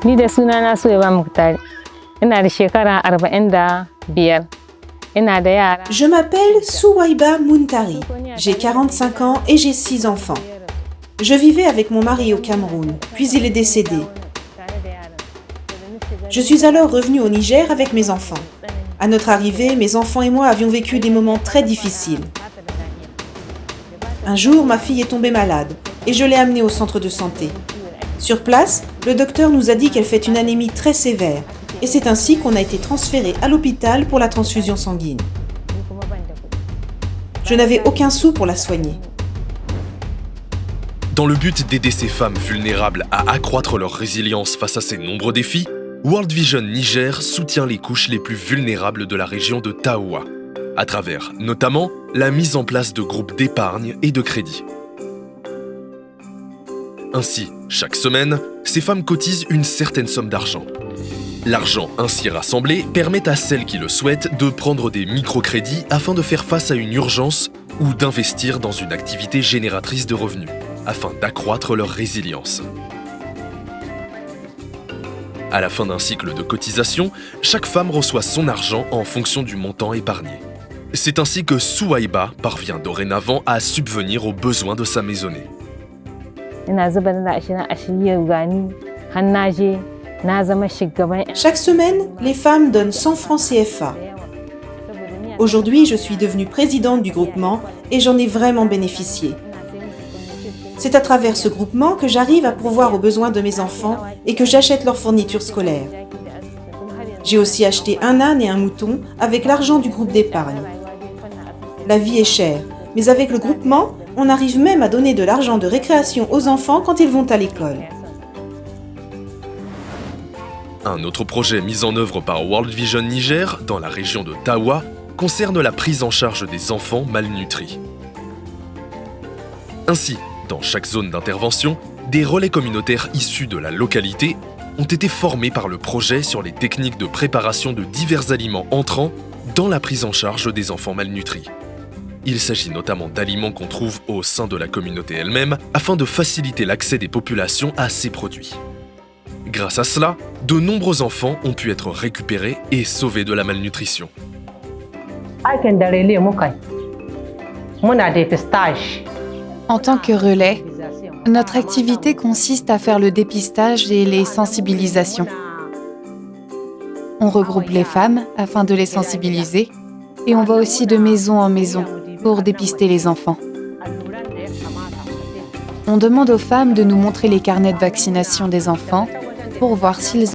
Ni da sunana Suwaiba Muktari. Ina da shekara 45. Ina da yara. Je m'appelle Suwaiba Muntari. J'ai 45 ans et j'ai 6 enfants. Je vivais avec mon mari au Cameroun, puis il est décédé. Je suis alors revenue au Niger avec mes enfants. À notre arrivée, mes enfants et moi avions vécu des moments très difficiles. Un jour, ma fille est tombée malade et je l'ai amenée au centre de santé. Sur place, le docteur nous a dit qu'elle fait une anémie très sévère et c'est ainsi qu'on a été transféré à l'hôpital pour la transfusion sanguine. Je n'avais aucun sou pour la soigner. Dans le but d'aider ces femmes vulnérables à accroître leur résilience face à ces nombreux défis, World Vision Niger soutient les couches les plus vulnérables de la région de Taoua, à travers notamment la mise en place de groupes d'épargne et de crédit. Ainsi, chaque semaine, ces femmes cotisent une certaine somme d'argent. L'argent ainsi rassemblé permet à celles qui le souhaitent de prendre des microcrédits afin de faire face à une urgence ou d'investir dans une activité génératrice de revenus, afin d'accroître leur résilience. À la fin d'un cycle de cotisation, chaque femme reçoit son argent en fonction du montant épargné. C'est ainsi que Suwaiba parvient dorénavant à subvenir aux besoins de sa maisonnée. Chaque semaine, les femmes donnent 100 francs CFA. Aujourd'hui, je suis devenue présidente du groupement et j'en ai vraiment bénéficié. C'est à travers ce groupement que j'arrive à pourvoir aux besoins de mes enfants et que j'achète leurs fournitures scolaires. J'ai aussi acheté un âne et un mouton avec l'argent du groupe d'épargne. La vie est chère, mais avec le groupement, on arrive même à donner de l'argent de récréation aux enfants quand ils vont à l'école. Un autre projet mis en œuvre par World Vision Niger, dans la région de Taoua, concerne la prise en charge des enfants malnutris. Ainsi, dans chaque zone d'intervention, des relais communautaires issus de la localité ont été formés par le projet sur les techniques de préparation de divers aliments entrants dans la prise en charge des enfants malnutris. Il s'agit notamment d'aliments qu'on trouve au sein de la communauté elle-même afin de faciliter l'accès des populations à ces produits. Grâce à cela, de nombreux enfants ont pu être récupérés et sauvés de la malnutrition. En tant que relais, notre activité consiste à faire le dépistage et les sensibilisations. On regroupe les femmes afin de les sensibiliser et on va aussi de maison en maison pour dépister les enfants. On demande aux femmes de nous montrer les carnets de vaccination des enfants pour voir s'ils